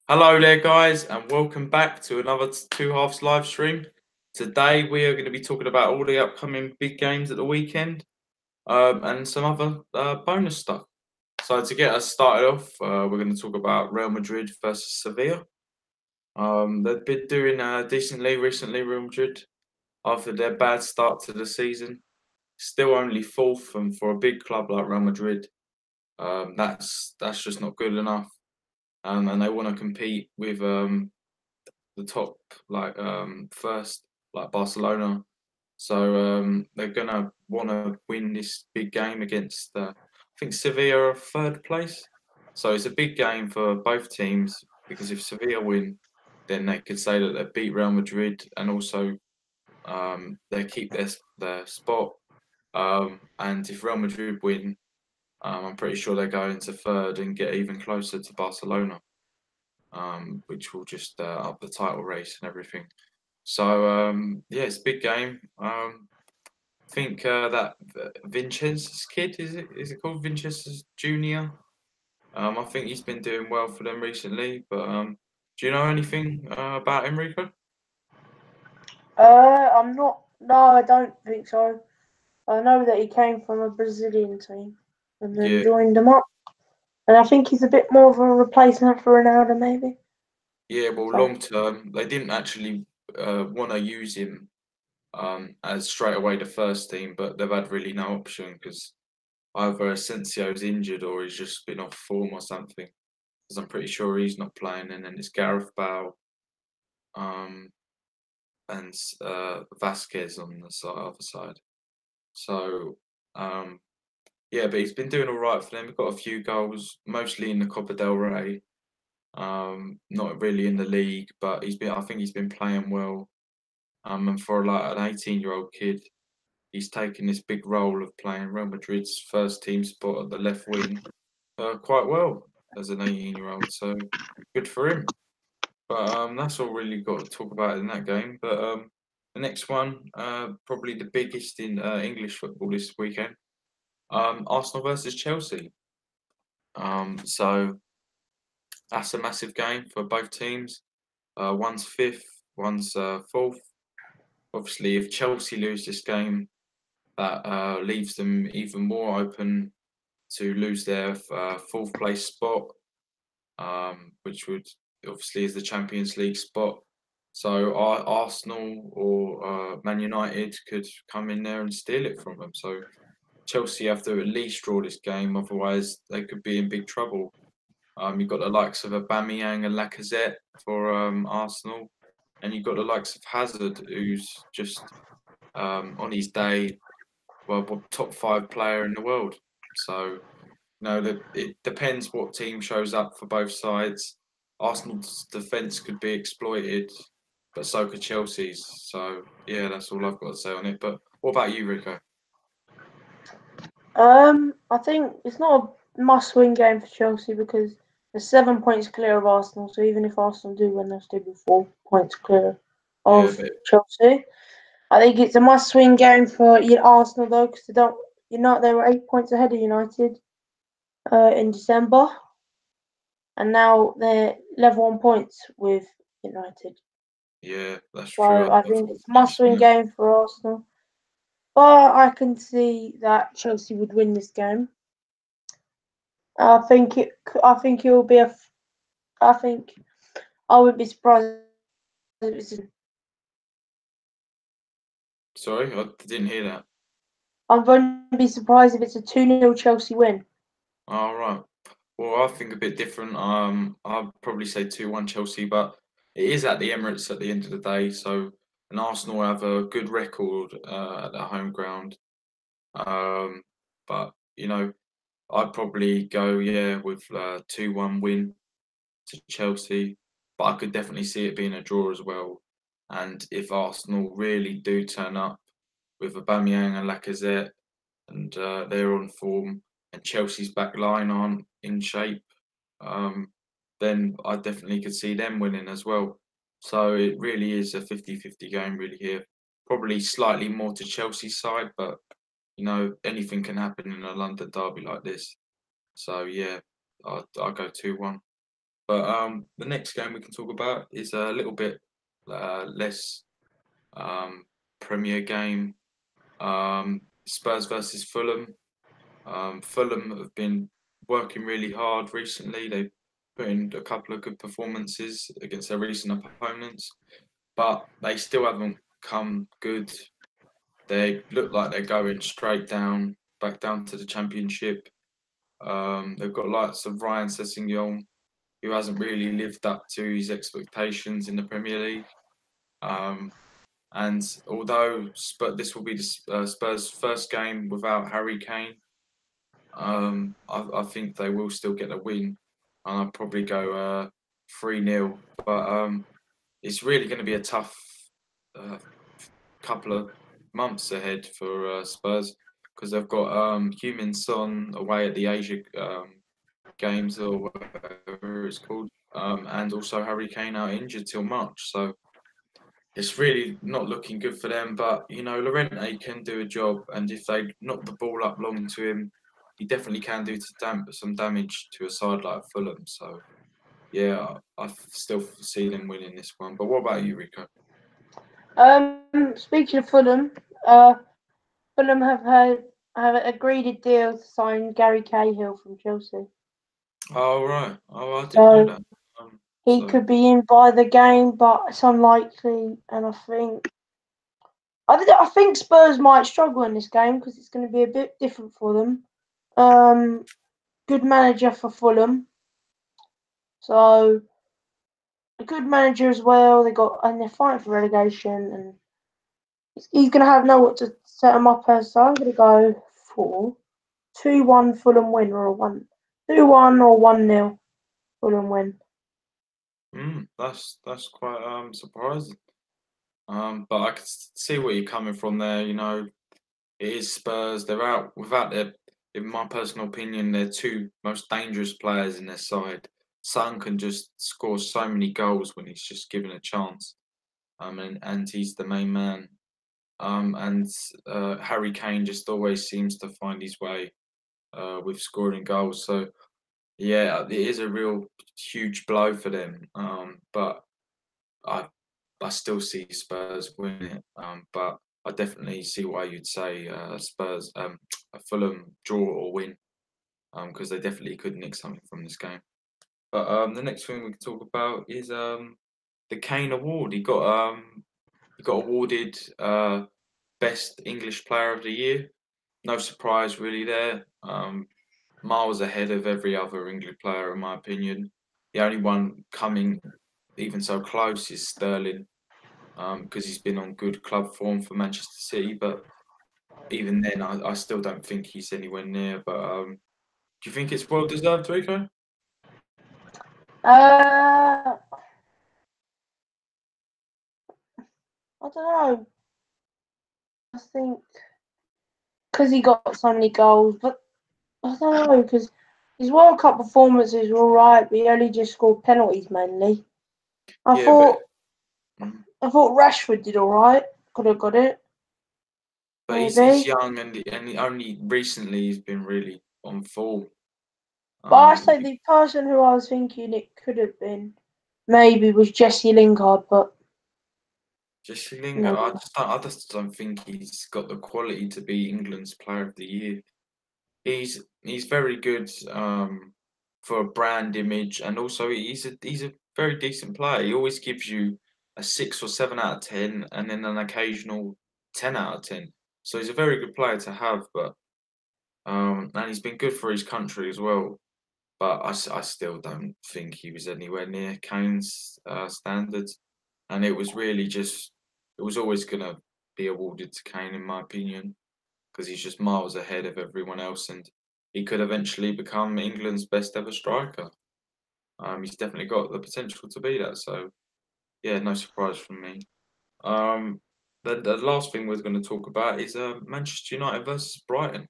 Hello there, guys, and welcome back to another Two Halves live stream. Today, we are going to be talking about all the upcoming big games at the weekend and some other bonus stuff. So, to get us started off, we're going to talk about Real Madrid versus Sevilla. They've been doing decently recently, Real Madrid, after their bad start to the season. Still only fourth, and for a big club like Real Madrid, that's just not good enough. And they want to compete with the top first like Barcelona. So they're gonna want to win this big game against I think Sevilla are third place. So it's a big game for both teams because if Sevilla win, then they could say that they beat Real Madrid and also they keep their spot. And if Real Madrid win, I'm pretty sure they go into third and get even closer to Barcelona, which will just up the title race and everything. So yeah, it's a big game. I think that Vincenzo's kid is it called Vincenzo's Junior? I think he's been doing well for them recently. But do you know anything about him, Rico? I'm not. No, I don't think so. I know that he came from a Brazilian team and then Yeah, joined them up, and I think he's a bit more of a replacement for Ronaldo, maybe. yeah. Well, So, long term, they didn't actually want to use him as straight away the first team, but they've had really no option because either Asensio's injured or he's just been off form or something. Because I'm pretty sure he's not playing, and then it's Gareth Bale um, and Vasquez on the other side. So yeah, but he's been doing all right for them. He's got a few goals, mostly in the Copa del Rey. Not really in the league, but he's been. I think he's been playing well. And for like an 18-year-old kid, he's taken this big role of playing Real Madrid's first team spot at the left wing quite well as an 18-year-old. So good for him. But that's all really got to talk about in that game. But the next one, probably the biggest in English football this weekend, Arsenal versus Chelsea. So that's a massive game for both teams. One's fifth, one's fourth. Obviously, if Chelsea lose this game, that leaves them even more open to lose their fourth place spot, which would obviously is the Champions League spot. So Arsenal or Man United could come in there and steal it from them. So Chelsea have to at least draw this game, otherwise they could be in big trouble. You've got the likes of Aubameyang and Lacazette for Arsenal, and you've got the likes of Hazard, who's just on his day, well, top five player in the world. So it depends what team shows up for both sides. Arsenal's defence could be exploited, but so could Chelsea's. So yeah, that's all I've got to say on it. But what about you, Rico? I think it's not a must-win game for Chelsea because they're 7 points clear of Arsenal. So even if Arsenal do win, they'll still be 4 points clear Yeah, of Chelsea. I think it's a must-win game for Arsenal though, because they don't. They were 8 points ahead of United in December, and now they're level on points with United. yeah, that's true. So I I think forgot it's a to mention must-win that. game for Arsenal. But I can see that Chelsea would win this game. I think it. I think it will be a. I think I wouldn't be surprised if it's. Sorry, I didn't hear that. I wouldn't be surprised if it's a 2-0 Chelsea win. All right. Well, I think a bit different. I'd probably say 2-1 Chelsea, but it is at the Emirates at the end of the day. So, and Arsenal have a good record at their home ground. Um, but I'd probably go with 2-1 win to Chelsea. But I could definitely see it being a draw as well. And if Arsenal really do turn up with Aubameyang and Lacazette, and they're on form, and Chelsea's back line aren't in shape, um, then I definitely could see them winning as well. So it really is a 50-50 game really here. Probably slightly more to Chelsea's side, but anything can happen in a London derby like this. So yeah, I'll go 2-1. But the next game we can talk about is a little bit less Premier game. Spurs versus Fulham. Fulham have been working really hard recently. They've put in a couple of good performances against their recent opponents, but they still haven't come good. They look like they're going straight down, back down to the Championship. They've got lots of Ryan Sessegnon, who hasn't really lived up to his expectations in the Premier League. And although this will be the Spurs' first game without Harry Kane, I think they will still get a win, and I'll probably go 3-0. But it's really going to be a tough couple of months ahead for Spurs because they've got Heung-min Son away at the Asia Games or whatever it's called, and also Harry Kane out injured till March. So it's really not looking good for them. But you know, Llorente can do a job, and if they knock the ball up long to him, he definitely can do some damage to a side like Fulham. So yeah, I still see them winning this one. But what about you, Rico? Speaking of Fulham, Fulham have agreed a deal to sign Gary Cahill from Chelsea. Oh right, oh I didn't know So that. he could be in by the game, but it's unlikely. And I think Spurs might struggle in this game because it's going to be a bit different for them. Good manager for Fulham, so a good manager as well. And they're fighting for relegation, and he's going to know what to set them up as. So I'm going to go for 2-1 Fulham win or a 2-1 or 1-0 Fulham win. That's quite surprising. But I can see where you're coming from there. You know, it is Spurs. They're out without their, in my personal opinion, their two most dangerous players in their side. Son can just score so many goals when he's just given a chance. And he's the main man. And Harry Kane just always seems to find his way with scoring goals. So yeah, it is a real huge blow for them. But I still see Spurs winning it. But I definitely see why you'd say Spurs, Fulham draw or win, because they definitely could nick something from this game. But the next thing we can talk about is the Kane Award. He got awarded Best English Player of the Year. No surprise really there. Miles ahead of every other English player in my opinion. The only one coming even so close is Sterling, because he's been on good club form for Manchester City. But even then, I still don't think he's anywhere near. But do you think it's well deserved, Rico? I don't know. I think because he got so many goals, but I don't know because his World Cup performances were alright, but he only just scored penalties mainly. I Yeah, thought mm, I thought Rashford did alright. Could have got it, but he's maybe. young and only recently he's been really on form. But I Um, say the person who I was thinking it could have been maybe was Jesse Lingard, but Jesse Lingard, maybe not. I just don't think he's got the quality to be England's Player of the Year. He's very good for a brand image, and also he's a very decent player. He always gives you a 6 or 7 out of 10, and then an occasional 10 out of 10. So he's a very good player to have, but and he's been good for his country as well. But I still don't think he was anywhere near Kane's standards, and it was really just it was always going to be awarded to Kane in my opinion because he's just miles ahead of everyone else, and he could eventually become England's best ever striker. He's definitely got the potential to be that. So yeah, no surprise from me. Um, the last thing we're going to talk about is Manchester United versus Brighton.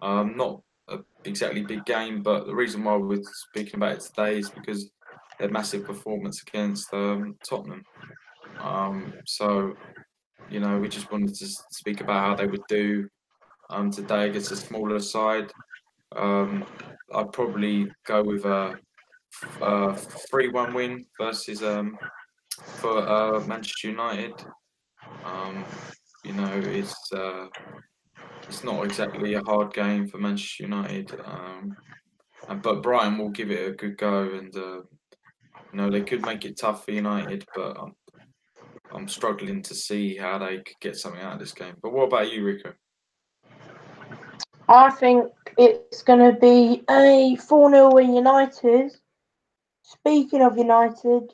Not a exactly big game, but the reason why we're speaking about it today is because their massive performance against Tottenham. So you know, we just wanted to speak about how they would do today against a smaller side. I'd probably go with a 3-1 win versus for Manchester United. You know, it's not exactly a hard game for Manchester United. But Brighton will give it a good go, and you know, they could make it tough for United, but I'm struggling to see how they could get something out of this game. But what about you, Rico? I think it's going to be a 4-0 win United. Speaking of United,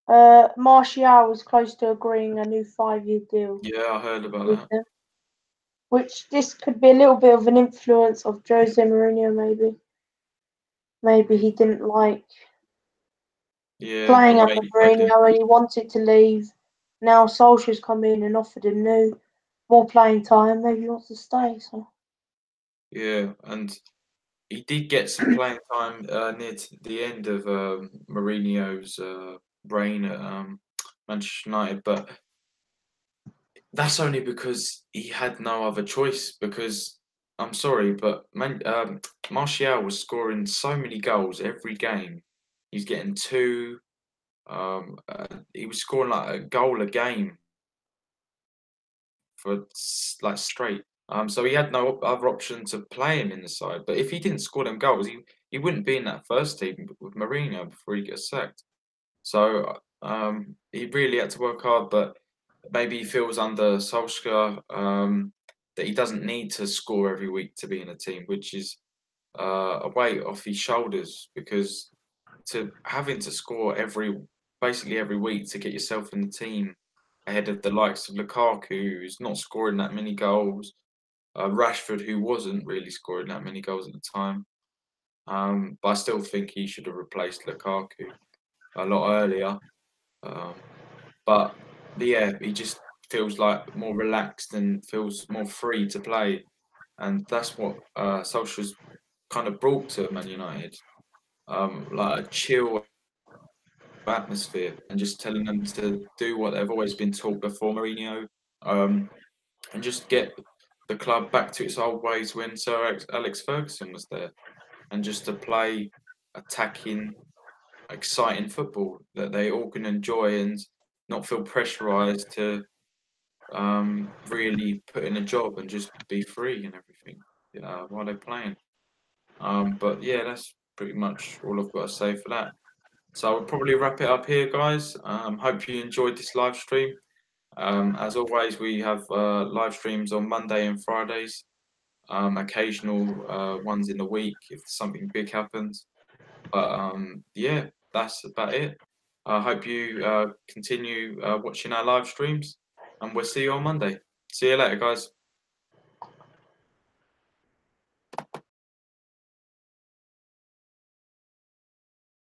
Martial was close to agreeing a new 5-year deal Yeah, I heard about with that. them, which this could be a little bit of an influence of Jose Mourinho, maybe. Maybe he didn't like Yeah, the playing way under he played it. Mourinho and he wanted to leave. Now Solskjaer's come in and offered him more playing time. Maybe he wants to stay. So Yeah, and he did get some playing time near to the end of Mourinho's reign at Manchester United, but that's only because he had no other choice. Because I'm sorry, but Martial was scoring so many goals every game. He's getting two. He was scoring like a goal a game for like straight. So he had no other option to play him in the side. But if he didn't score them goals, he wouldn't be in that first team with Mourinho before he gets sacked. So he really had to work hard. But maybe he feels under Solskjaer that he doesn't need to score every week to be in a team, which is a weight off his shoulders, because to having to score basically every week to get yourself in the team ahead of the likes of Lukaku, who's not scoring that many goals, Rashford, who wasn't really scoring that many goals at the time. But I still think he should have replaced Lukaku a lot earlier. But yeah, he just feels like more relaxed and feels more free to play, and that's what Solskjaer's kind of brought to Man United, like a chill atmosphere and just telling them to do what they've always been taught before Mourinho, and just get the club back to its old ways when Sir Alex Ferguson was there, and just to play attacking, exciting football that they all can enjoy and not feel pressurised to really put in a job and just be free and everything while they're playing. But yeah, that's pretty much all I've got to say for that. So I'll probably wrap it up here, guys. Hope you enjoyed this live stream. As always, we have live streams on Monday and Fridays, occasional ones in the week if something big happens. But yeah, that's about it. I hope you continue watching our live streams, and we'll see you on Monday. See you later, guys.